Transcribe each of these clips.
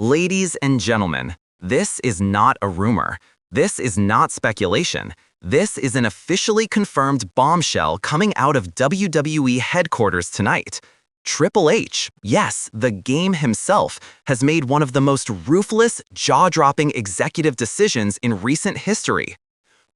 Ladies and gentlemen, this is not a rumor. This is not speculation. This is an officially confirmed bombshell coming out of WWE headquarters tonight. Triple H, yes, the game himself, has made one of the most ruthless, jaw-dropping executive decisions in recent history.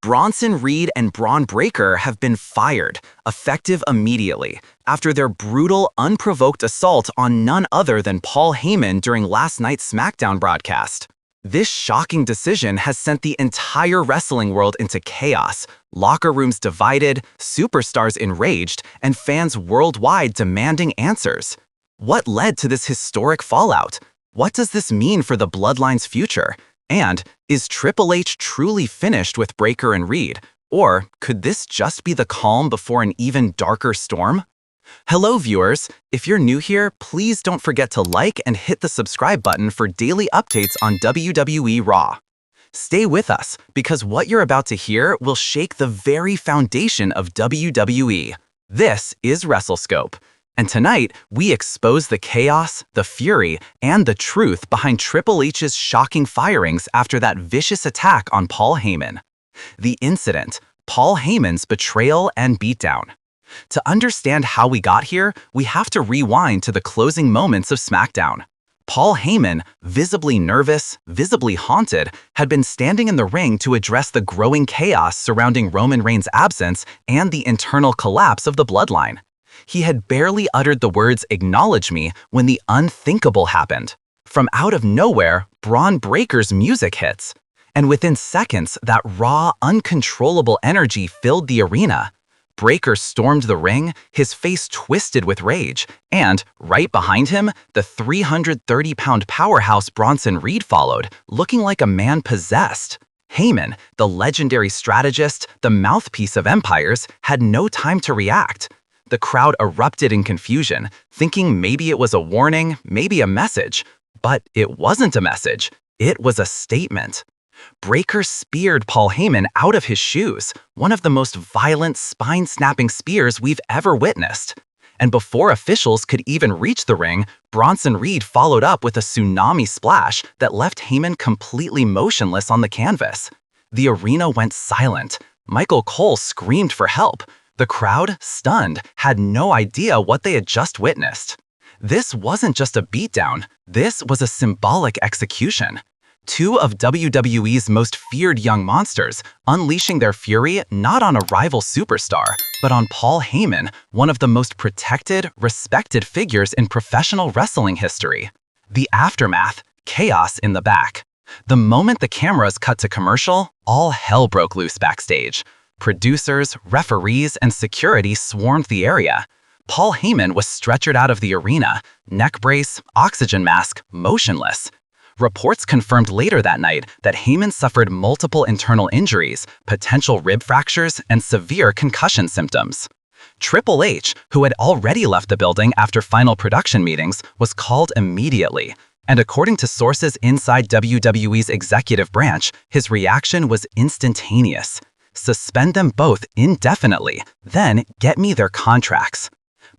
Bronson Reed and Bron Breakker have been fired, effective immediately, after their brutal, unprovoked assault on none other than Paul Heyman during last night's SmackDown broadcast. This shocking decision has sent the entire wrestling world into chaos, locker rooms divided, superstars enraged, and fans worldwide demanding answers. What led to this historic fallout? What does this mean for the Bloodline's future? And is Triple H truly finished with Breakker and Reed? Or could this just be the calm before an even darker storm? Hello viewers, if you're new here, please don't forget to like and hit the subscribe button for daily updates on WWE Raw. Stay with us, because what you're about to hear will shake the very foundation of WWE. This is WrestleScope. And tonight, we expose the chaos, the fury, and the truth behind Triple H's shocking firings after that vicious attack on Paul Heyman. The incident, Paul Heyman's betrayal and beatdown. To understand how we got here, we have to rewind to the closing moments of SmackDown. Paul Heyman, visibly nervous, visibly haunted, had been standing in the ring to address the growing chaos surrounding Roman Reigns' absence and the internal collapse of the Bloodline. He had barely uttered the words "acknowledge me" when the unthinkable happened. From out of nowhere, Bron Breakker's music hits. And within seconds, that raw, uncontrollable energy filled the arena. Breakker stormed the ring, his face twisted with rage, and, right behind him, the 330-pound powerhouse Bronson Reed followed, looking like a man possessed. Heyman, the legendary strategist, the mouthpiece of empires, had no time to react. The crowd erupted in confusion, thinking maybe it was a warning, maybe a message. But it wasn't a message. It was a statement. Breakker speared Paul Heyman out of his shoes, one of the most violent, spine-snapping spears we've ever witnessed. And before officials could even reach the ring, Bronson Reed followed up with a tsunami splash that left Heyman completely motionless on the canvas. The arena went silent. Michael Cole screamed for help. The crowd, stunned, had no idea what they had just witnessed. This wasn't just a beatdown, this was a symbolic execution. Two of WWE's most feared young monsters, unleashing their fury not on a rival superstar, but on Paul Heyman, one of the most protected, respected figures in professional wrestling history. The aftermath, chaos in the back. The moment the cameras cut to commercial, all hell broke loose backstage. Producers, referees, and security swarmed the area. Paul Heyman was stretchered out of the arena, neck brace, oxygen mask, motionless. Reports confirmed later that night that Heyman suffered multiple internal injuries, potential rib fractures, and severe concussion symptoms. Triple H, who had already left the building after final production meetings, was called immediately. And according to sources inside WWE's executive branch, his reaction was instantaneous. Suspend them both indefinitely, then get me their contracts.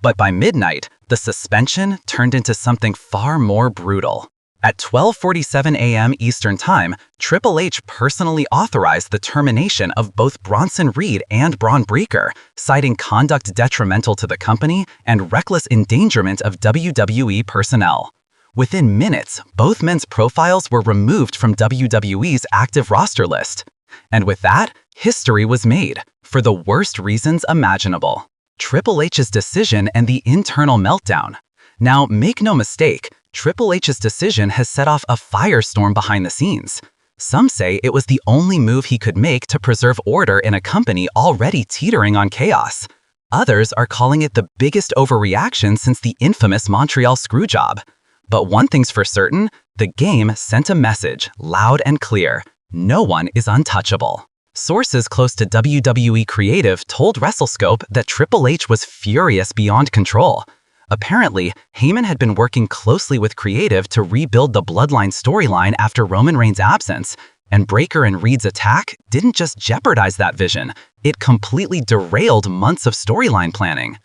But by midnight, the suspension turned into something far more brutal. At 12:47 a.m. Eastern Time, Triple H personally authorized the termination of both Bronson Reed and Bron Breakker, citing conduct detrimental to the company and reckless endangerment of WWE personnel. Within minutes, both men's profiles were removed from WWE's active roster list. And with that, history was made, for the worst reasons imaginable. Triple H's decision and the internal meltdown. Now, make no mistake, Triple H's decision has set off a firestorm behind the scenes. Some say it was the only move he could make to preserve order in a company already teetering on chaos. Others are calling it the biggest overreaction since the infamous Montreal Screwjob. But one thing's for certain, the game sent a message, loud and clear. No one is untouchable. Sources close to WWE Creative told WrestleScope that Triple H was furious beyond control. Apparently, Heyman had been working closely with Creative to rebuild the Bloodline storyline after Roman Reigns' absence, and Breakker and Reed's attack didn't just jeopardize that vision, it completely derailed months of storyline planning.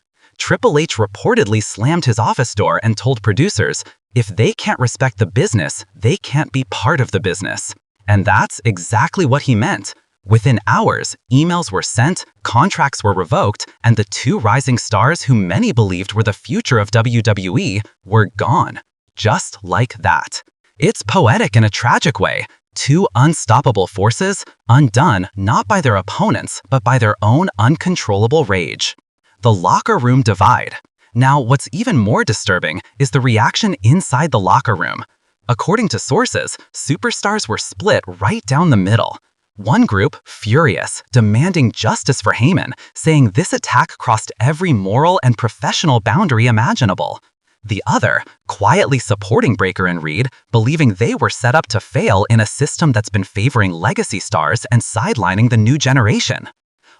Triple H reportedly slammed his office door and told producers, if they can't respect the business, they can't be part of the business. And that's exactly what he meant. Within hours, emails were sent, contracts were revoked, and the two rising stars who many believed were the future of WWE were gone. Just like that. It's poetic in a tragic way. Two unstoppable forces, undone not by their opponents, but by their own uncontrollable rage. The locker room divide. Now, what's even more disturbing is the reaction inside the locker room. According to sources, superstars were split right down the middle. One group, furious, demanding justice for Heyman, saying this attack crossed every moral and professional boundary imaginable. The other, quietly supporting Breakker and Reed, believing they were set up to fail in a system that's been favoring legacy stars and sidelining the new generation.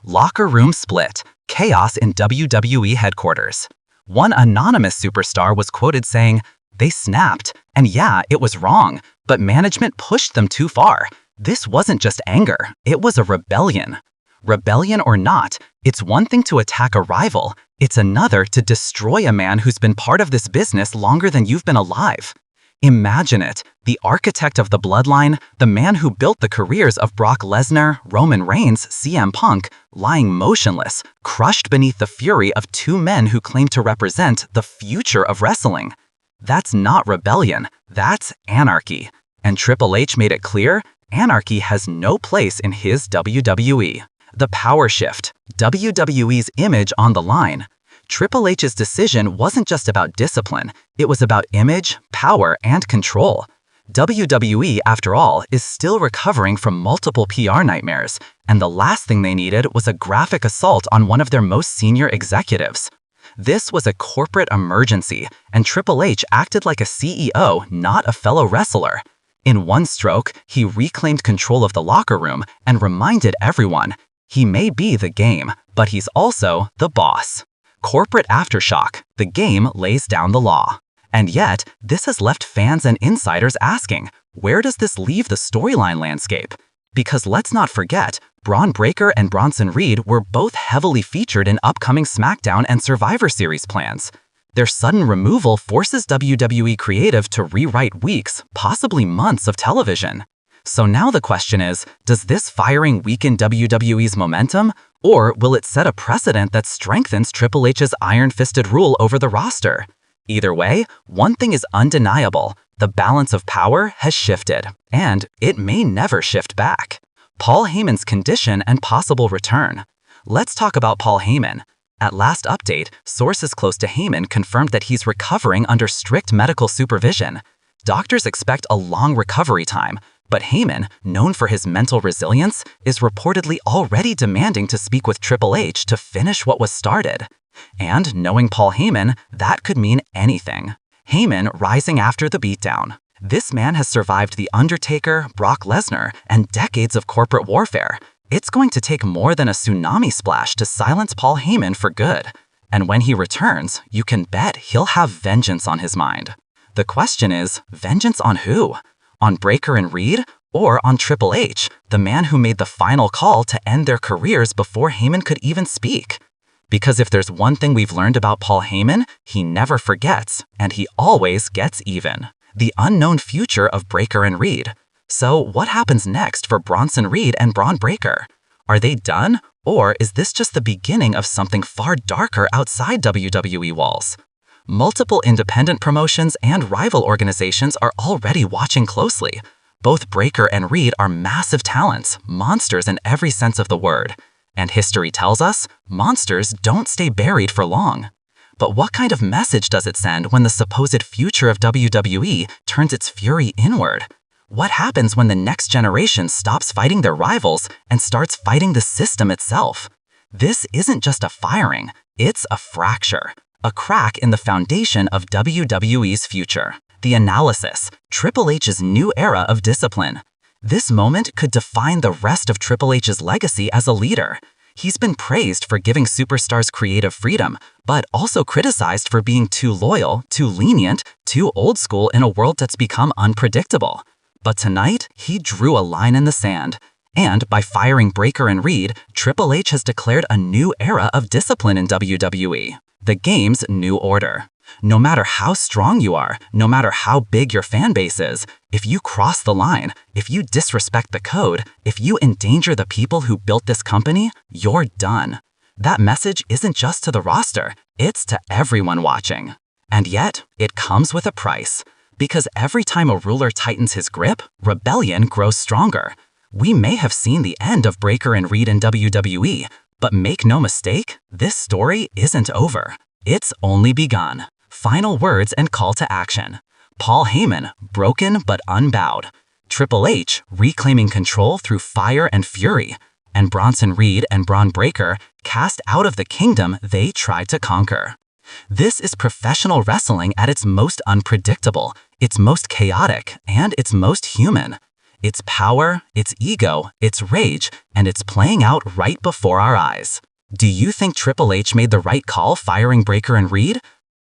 Locker room split, chaos in WWE headquarters. One anonymous superstar was quoted saying, "They snapped, and yeah, it was wrong, but management pushed them too far. This wasn't just anger, it was a rebellion." Rebellion or not, it's one thing to attack a rival, it's another to destroy a man who's been part of this business longer than you've been alive. Imagine it, the architect of the bloodline, the man who built the careers of Brock Lesnar, Roman Reigns, CM Punk, lying motionless, crushed beneath the fury of two men who claim to represent the future of wrestling. That's not rebellion, that's anarchy. And Triple H made it clear, anarchy has no place in his WWE. The power shift, WWE's image on the line. Triple H's decision wasn't just about discipline, it was about image, power, and control. WWE, after all, is still recovering from multiple PR nightmares, and the last thing they needed was a graphic assault on one of their most senior executives. This was a corporate emergency, and Triple H acted like a CEO, not a fellow wrestler. In one stroke, he reclaimed control of the locker room and reminded everyone, he may be the game, but he's also the boss. Corporate aftershock, the game lays down the law. And yet, this has left fans and insiders asking, where does this leave the storyline landscape? Because let's not forget, Bron Breakker and Bronson Reed were both heavily featured in upcoming SmackDown and Survivor Series plans. Their sudden removal forces WWE creative to rewrite weeks, possibly months of television. So now the question is, does this firing weaken WWE's momentum, or will it set a precedent that strengthens Triple H's iron-fisted rule over the roster? Either way, one thing is undeniable, the balance of power has shifted, and it may never shift back. Paul Heyman's condition and possible return. Let's talk about Paul Heyman. At last update, sources close to Heyman confirmed that he's recovering under strict medical supervision. Doctors expect a long recovery time, but Heyman, known for his mental resilience, is reportedly already demanding to speak with Triple H to finish what was started. And knowing Paul Heyman, that could mean anything. Heyman rising after the beatdown. This man has survived The Undertaker, Brock Lesnar, and decades of corporate warfare. It's going to take more than a tsunami splash to silence Paul Heyman for good. And when he returns, you can bet he'll have vengeance on his mind. The question is, vengeance on who? On Breakker and Reed, or on Triple H, the man who made the final call to end their careers before Heyman could even speak? Because if there's one thing we've learned about Paul Heyman, he never forgets, and he always gets even. The unknown future of Breakker and Reed. So what happens next for Bronson Reed and Bron Breakker? Are they done, or is this just the beginning of something far darker outside WWE walls? Multiple independent promotions and rival organizations are already watching closely. Both Breakker and Reed are massive talents, monsters in every sense of the word. And history tells us, monsters don't stay buried for long. But what kind of message does it send when the supposed future of WWE turns its fury inward? What happens when the next generation stops fighting their rivals and starts fighting the system itself? This isn't just a firing, it's a fracture. A crack in the foundation of WWE's future. The analysis, Triple H's new era of discipline. This moment could define the rest of Triple H's legacy as a leader. He's been praised for giving superstars creative freedom, but also criticized for being too loyal, too lenient, too old school in a world that's become unpredictable. But tonight, he drew a line in the sand. And by firing Breakker and Reed, Triple H has declared a new era of discipline in WWE. the game's new order. No matter how strong you are, no matter how big your fan base is, if you cross the line, if you disrespect the code, if you endanger the people who built this company, you're done. That message isn't just to the roster, it's to everyone watching. And yet, it comes with a price. Because every time a ruler tightens his grip, rebellion grows stronger. We may have seen the end of Breakker and Reed in WWE, but make no mistake, this story isn't over. It's only begun. Final words and call to action. Paul Heyman, broken but unbowed. Triple H, reclaiming control through fire and fury. And Bronson Reed and Bron Breakker, cast out of the kingdom they tried to conquer. This is professional wrestling at its most unpredictable, its most chaotic, and its most human. Its power, its ego, its rage, and it's playing out right before our eyes. Do you think Triple H made the right call firing Breakker and Reed?